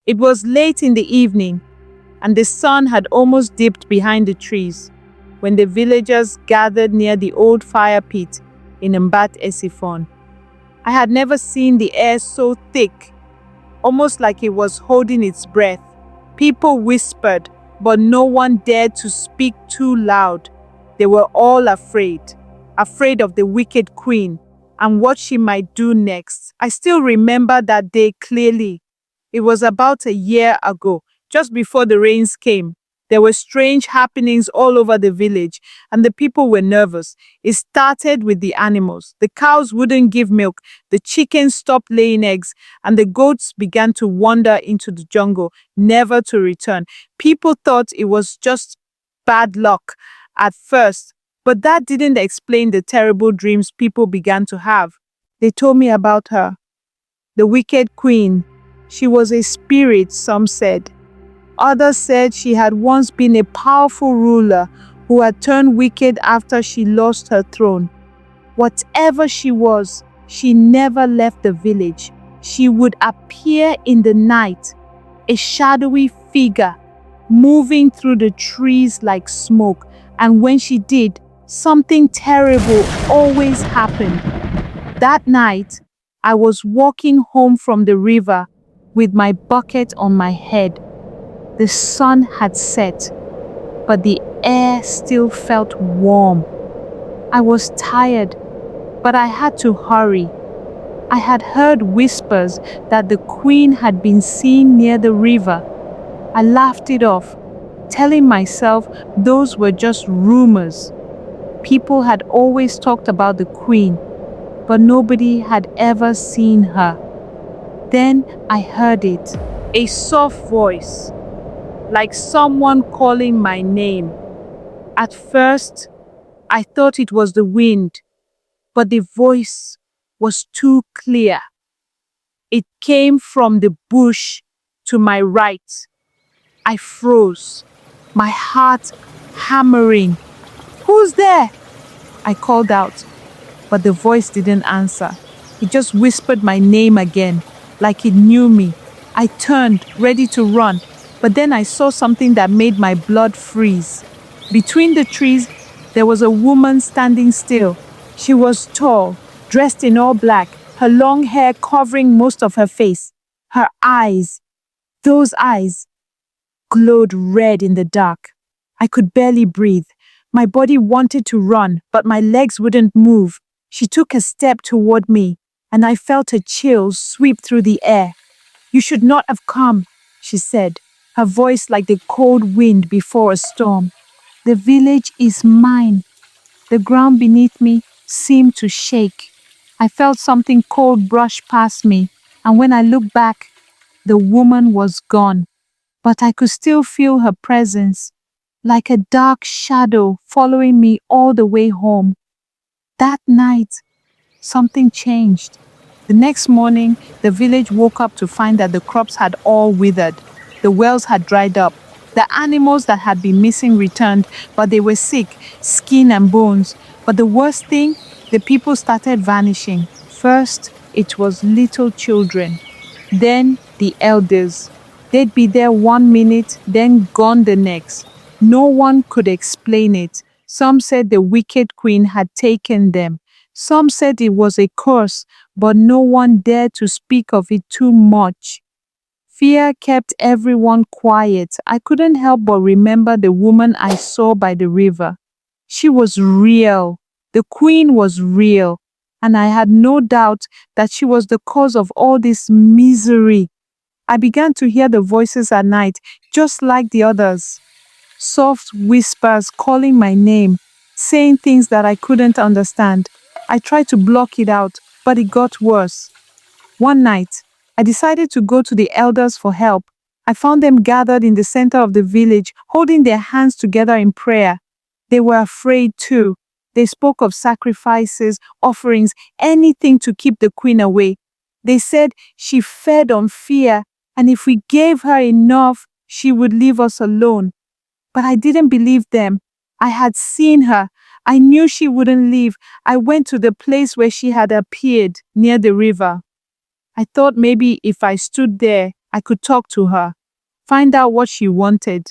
It was late in the evening, and the sun had almost dipped behind the trees when the villagers gathered near the old fire pit in Mbat, Esifon. I had never seen the air so thick, almost like it was holding its breath. People whispered, but no one dared to speak too loud. They were all afraid of the wicked queen and what she might do next. I still remember that day clearly. It was about a year ago, just before the rains came. There were strange happenings all over the village, and the people were nervous. It started with the animals. The cows wouldn't give milk, the chickens stopped laying eggs, and the goats began to wander into the jungle, never to return. People thought it was just bad luck at first, but that didn't explain the terrible dreams people began to have. They told me about her, the wicked queen. She was a spirit, some said. Others said she had once been a powerful ruler who had turned wicked after she lost her throne. Whatever she was, she never left the village. She would appear in the night, a shadowy figure, moving through the trees like smoke. And when she did, something terrible always happened. That night, I was walking home from the river with my bucket on my head. The sun had set, but the air still felt warm. I was tired, but I had to hurry. I had heard whispers that the queen had been seen near the river. I laughed it off, telling myself those were just rumors. People had always talked about the queen, but nobody had ever seen her. Then I heard it, a soft voice, like someone calling my name. At first, I thought it was the wind, but the voice was too clear. It came from the bush to my right. I froze, my heart hammering. "Who's there?" I called out, but the voice didn't answer. It just whispered my name again, like it knew me. I turned, ready to run, but then I saw something that made my blood freeze. Between the trees, there was a woman standing still. She was tall, dressed in all black, her long hair covering most of her face. Her eyes, those eyes, glowed red in the dark. I could barely breathe. My body wanted to run, but my legs wouldn't move. She took a step toward me, and I felt a chill sweep through the air. "You should not have come," she said, her voice like the cold wind before a storm. "The village is mine." The ground beneath me seemed to shake. I felt something cold brush past me, and when I looked back, the woman was gone. But I could still feel her presence, like a dark shadow following me all the way home. That night, something changed. The next morning, the village woke up to find that the crops had all withered. The wells had dried up. The animals that had been missing returned, but they were sick, skin and bones. But the worst thing, the people started vanishing. First, it was little children. Then, the elders. They'd be there 1 minute, then gone the next. No one could explain it. Some said the wicked queen had taken them. Some said it was a curse, but no one dared to speak of it too much. Fear kept everyone quiet. I couldn't help but remember the woman I saw by the river. She was real. The queen was real. And I had no doubt that she was the cause of all this misery. I began to hear the voices at night, just like the others. Soft whispers calling my name, saying things that I couldn't understand. I tried to block it out, but it got worse. One night, I decided to go to the elders for help. I found them gathered in the center of the village, holding their hands together in prayer. They were afraid too. They spoke of sacrifices, offerings, anything to keep the queen away. They said she fed on fear, and if we gave her enough, she would leave us alone. But I didn't believe them. I had seen her. I knew she wouldn't leave. I went to the place where she had appeared, near the river. I thought maybe if I stood there, I could talk to her, find out what she wanted.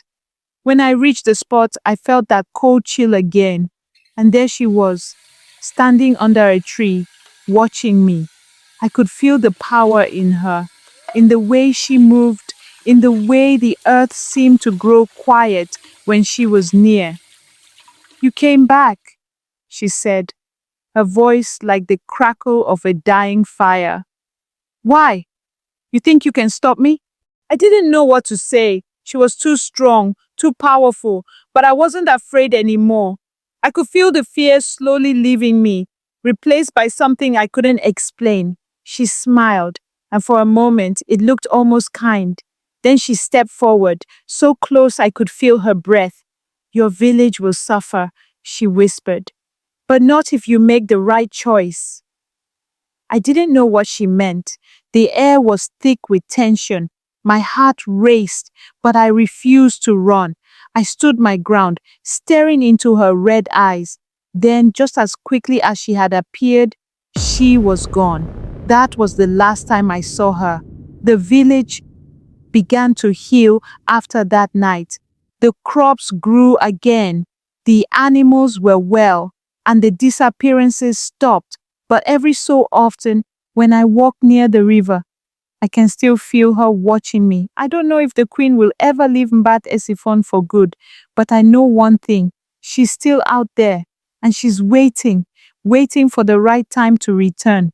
When I reached the spot, I felt that cold chill again. And there she was, standing under a tree, watching me. I could feel the power in her, in the way she moved, in the way the earth seemed to grow quiet when she was near. "You came back," she said, her voice like the crackle of a dying fire. "Why? You think you can stop me?" I didn't know what to say. She was too strong, too powerful, but I wasn't afraid anymore. I could feel the fear slowly leaving me, replaced by something I couldn't explain. She smiled, and for a moment it looked almost kind. Then she stepped forward, so close I could feel her breath. "Your village will suffer," she whispered, "but not if you make the right choice." I didn't know what she meant. The air was thick with tension. My heart raced, but I refused to run. I stood my ground, staring into her red eyes. Then, just as quickly as she had appeared, she was gone. That was the last time I saw her. The village began to heal after that night. The crops grew again, the animals were well, and the disappearances stopped. But every so often, when I walk near the river, I can still feel her watching me. I don't know if the queen will ever leave Mbat Esifon for good, but I know one thing. She's still out there, and she's waiting for the right time to return.